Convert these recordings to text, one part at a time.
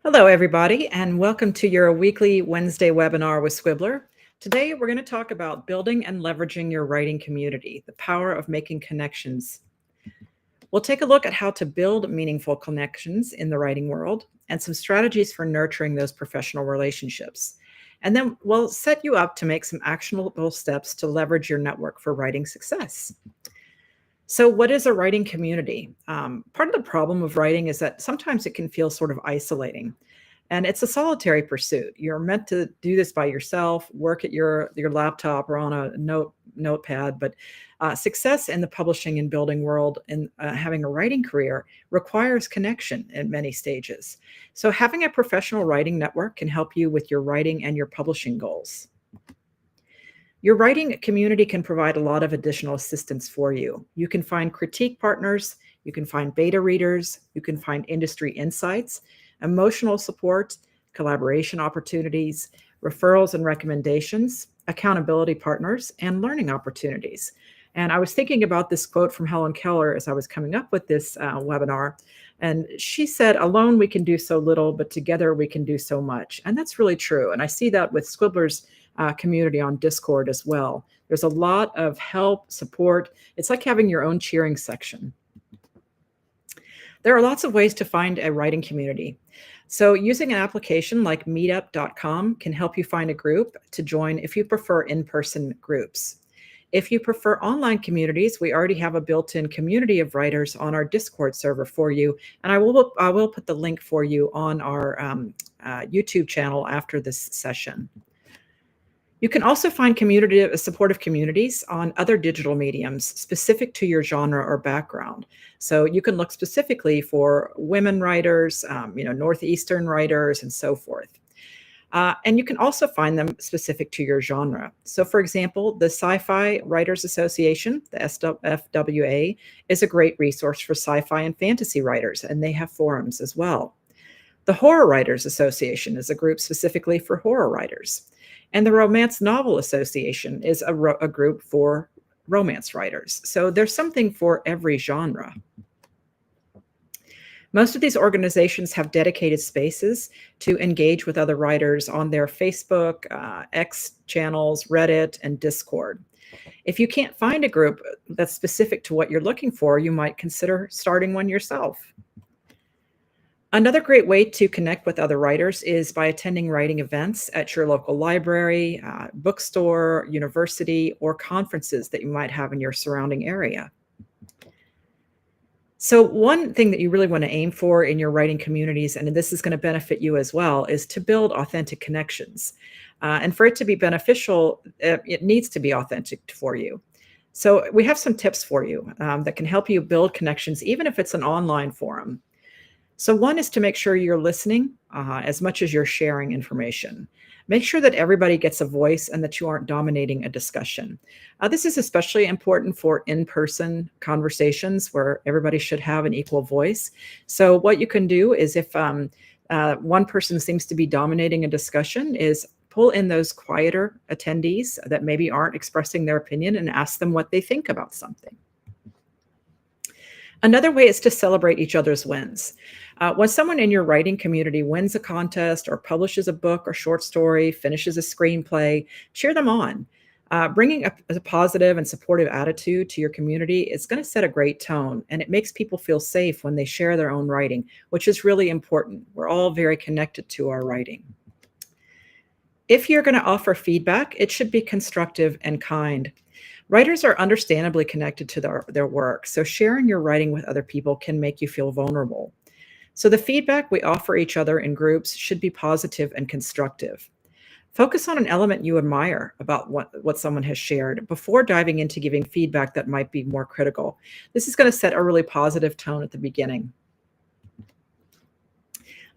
Hello, everybody, and welcome to your weekly Wednesday webinar with Squibbler. Today, we're going to talk about building and leveraging your writing community, the power of making connections. We'll take a look at how to build meaningful connections in the writing world and some strategies for nurturing those professional relationships. And then we'll set you up to make some actionable steps to leverage your network for writing success. So, what is a writing community? Part of the problem of writing is that sometimes it can feel sort of isolating, and it's a solitary pursuit. You're meant to do this by yourself, work at your laptop or on a notepad. But success in the publishing and building world and having a writing career requires connection in many stages. So, having a professional writing network can help you with your writing and your publishing goals. Your writing community can provide a lot of additional assistance for you. You can find critique partners, you can find beta readers, you can find industry insights, emotional support, collaboration opportunities, referrals and recommendations, accountability partners, and learning opportunities. And I was thinking about this quote from Helen Keller as I was coming up with this webinar. And she said, alone we can do so little, but together we can do so much. And that's really true. And I see that with Squibbler's community on Discord as well. There's a lot of help, support. It's like having your own cheering section. There are lots of ways to find a writing community. So using an application like meetup.com can help you find a group to join if you prefer in-person groups. If you prefer online communities, we already have a built-in community of writers on our Discord server for you. And I will put the link for you on our YouTube channel after this session. You can also find supportive communities on other digital mediums specific to your genre or background. So you can look specifically for women writers, Northeastern writers, and so forth. And you can also find them specific to your genre. So for example, the Sci-Fi Writers Association, the SFWA, is a great resource for sci-fi and fantasy writers, and they have forums as well. The Horror Writers Association is a group specifically for horror writers. And the Romance Novel Association is a group for romance writers. So there's something for every genre. Most of these organizations have dedicated spaces to engage with other writers on their Facebook, X channels, Reddit, and Discord. If you can't find a group that's specific to what you're looking for, you might consider starting one yourself. Another great way to connect with other writers is by attending writing events at your local library, bookstore, university, or conferences that you might have in your surrounding area. So one thing that you really want to aim for in your writing communities, and this is going to benefit you as well, is to build authentic connections. And for it to be beneficial, it needs to be authentic for you. So we have some tips for you that can help you build connections, even if it's an online forum. So one is to make sure you're listening as much as you're sharing information. Make sure that everybody gets a voice and that you aren't dominating a discussion. This is especially important for in-person conversations where everybody should have an equal voice. So what you can do is if one person seems to be dominating a discussion is pull in those quieter attendees that maybe aren't expressing their opinion and ask them what they think about something. Another way is to celebrate each other's wins. When someone in your writing community wins a contest or publishes a book or short story, finishes a screenplay, cheer them on. Bringing a positive and supportive attitude to your community is going to set a great tone, and it makes people feel safe when they share their own writing, which is really important. We're all very connected to our writing. If you're going to offer feedback, it should be constructive and kind. Writers are understandably connected to their work, so sharing your writing with other people can make you feel vulnerable. So the feedback we offer each other in groups should be positive and constructive. Focus on an element you admire about what someone has shared before diving into giving feedback that might be more critical. This is going to set a really positive tone at the beginning.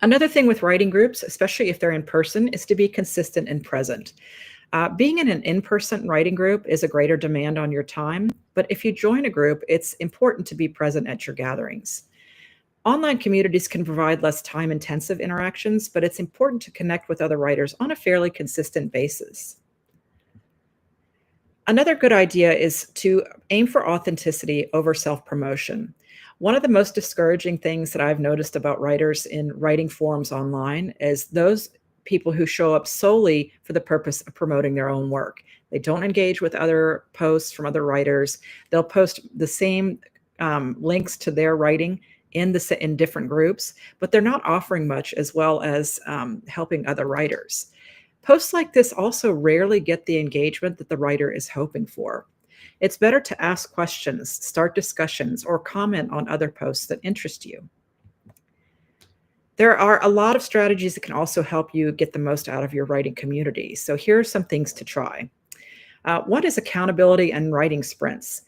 Another thing with writing groups, especially if they're in person, is to be consistent and present. Being in an in-person writing group is a greater demand on your time, but if you join a group, it's important to be present at your gatherings. Online communities can provide less time-intensive interactions, but it's important to connect with other writers on a fairly consistent basis. Another good idea is to aim for authenticity over self-promotion. One of the most discouraging things that I've noticed about writers in writing forums online is those people who show up solely for the purpose of promoting their own work. They don't engage with other posts from other writers. They'll post the same links to their writing in different groups, but they're not offering much as well as helping other writers. Posts like this also rarely get the engagement that the writer is hoping for. It's better to ask questions, start discussions, or comment on other posts that interest you. There are a lot of strategies that can also help you get the most out of your writing community. So here are some things to try. One is accountability and writing sprints.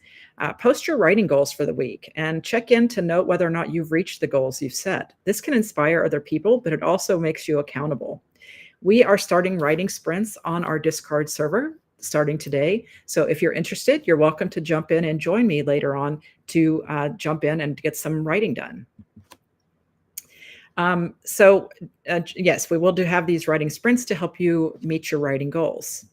Post your writing goals for the week and check in to note whether or not you've reached the goals you've set. This can inspire other people, but it also makes you accountable. We are starting writing sprints on our Discord server starting today. So if you're interested, you're welcome to jump in and join me later on to jump in and get some writing done. Yes, we will have these writing sprints to help you meet your writing goals.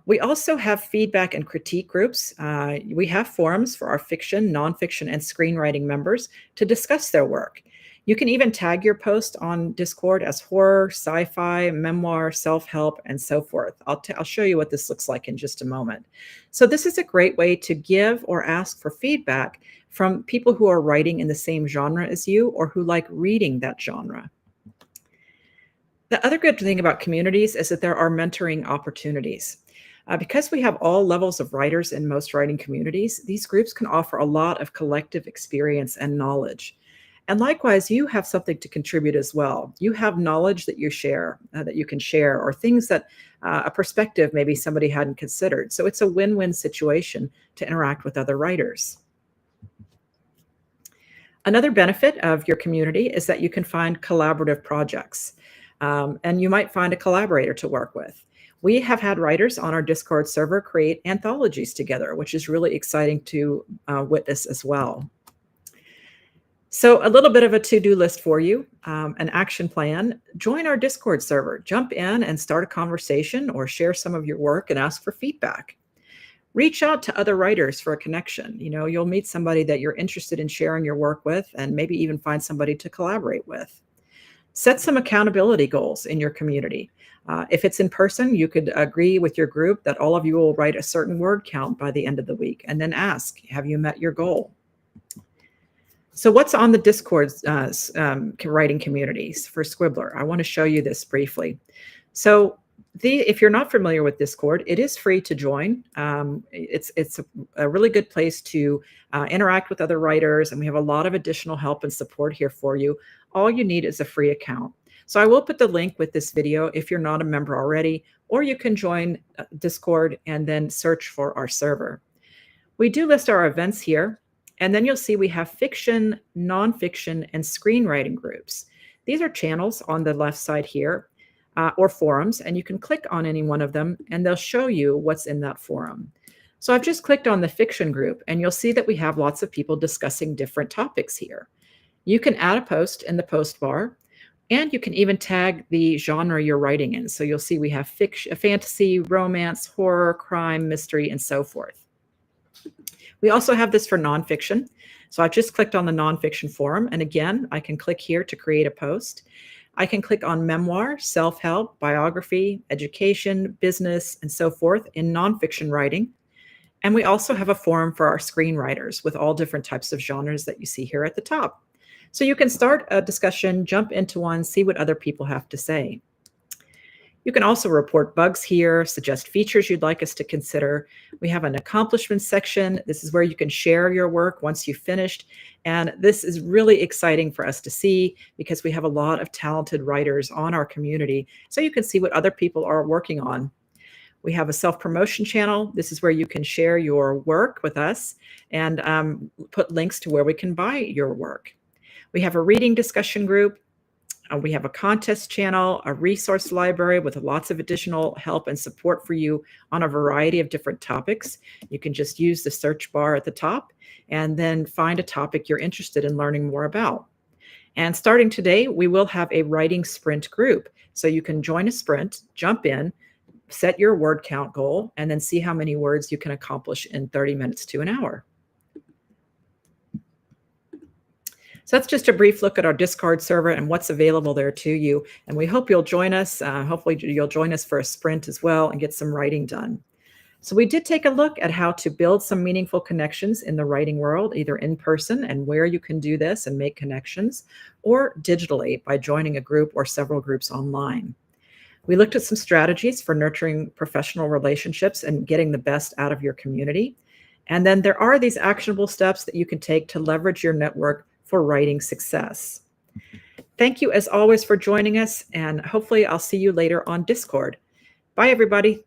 We also have feedback and critique groups. We have forums for our fiction, nonfiction, and screenwriting members to discuss their work. You can even tag your post on Discord as horror, sci-fi, memoir, self-help, and so forth. I'll show you what this looks like in just a moment. So this is a great way to give or ask for feedback from people who are writing in the same genre as you or who like reading that genre. The other good thing about communities is that there are mentoring opportunities. Because we have all levels of writers in most writing communities, these groups can offer a lot of collective experience and knowledge. And likewise, you have something to contribute as well. You have knowledge that you share, that you can share, or things that a perspective maybe somebody hadn't considered. So it's a win-win situation to interact with other writers. Another benefit of your community is that you can find collaborative projects, and you might find a collaborator to work with. We have had writers on our Discord server create anthologies together, which is really exciting to witness as well. So a little bit of a to-do list for you, an action plan. Join our Discord server. Jump in and start a conversation or share some of your work and ask for feedback. Reach out to other writers for a connection. You know, you'll meet somebody that you're interested in sharing your work with and maybe even find somebody to collaborate with. Set some accountability goals in your community. If it's in person, you could agree with your group that all of you will write a certain word count by the end of the week and then ask, have you met your goal? So what's on the Discord writing communities for Squibbler? I want to show you this briefly. So if you're not familiar with Discord, it is free to join. It's a really good place to interact with other writers, and we have a lot of additional help and support here for you. All you need is a free account. So I will put the link with this video if you're not a member already, or you can join Discord and then search for our server. We do list our events here. And then you'll see we have fiction, nonfiction, and screenwriting groups. These are channels on the left side here, or forums, and you can click on any one of them, and they'll show you what's in that forum. So I've just clicked on the fiction group, and you'll see that we have lots of people discussing different topics here. You can add a post in the post bar, and you can even tag the genre you're writing in. So you'll see we have fiction, fantasy, romance, horror, crime, mystery, and so forth. We also have this for nonfiction. So I've just clicked on the nonfiction forum. And again, I can click here to create a post. I can click on memoir, self-help, biography, education, business, and so forth in nonfiction writing. And we also have a forum for our screenwriters with all different types of genres that you see here at the top. So you can start a discussion, jump into one, see what other people have to say. You can also report bugs here, suggest features you'd like us to consider. We have an accomplishments section. This is where you can share your work once you've finished. And this is really exciting for us to see because we have a lot of talented writers on our community. So you can see what other people are working on. We have a self-promotion channel. This is where you can share your work with us and put links to where we can buy your work. We have a reading discussion group. We have a contest channel, a resource library with lots of additional help and support for you on a variety of different topics. You can just use the search bar at the top and then find a topic you're interested in learning more about. And starting today, we will have a writing sprint group. So you can join a sprint, jump in, set your word count goal, and then see how many words you can accomplish in 30 minutes to an hour. So that's just a brief look at our Discord server and what's available there to you. And we hope you'll join us. Hopefully you'll join us for a sprint as well and get some writing done. So we did take a look at how to build some meaningful connections in the writing world, either in person and where you can do this and make connections, or digitally by joining a group or several groups online. We looked at some strategies for nurturing professional relationships and getting the best out of your community. And then there are these actionable steps that you can take to leverage your network for writing success. Thank you as always for joining us, and hopefully I'll see you later on Discord. Bye, everybody.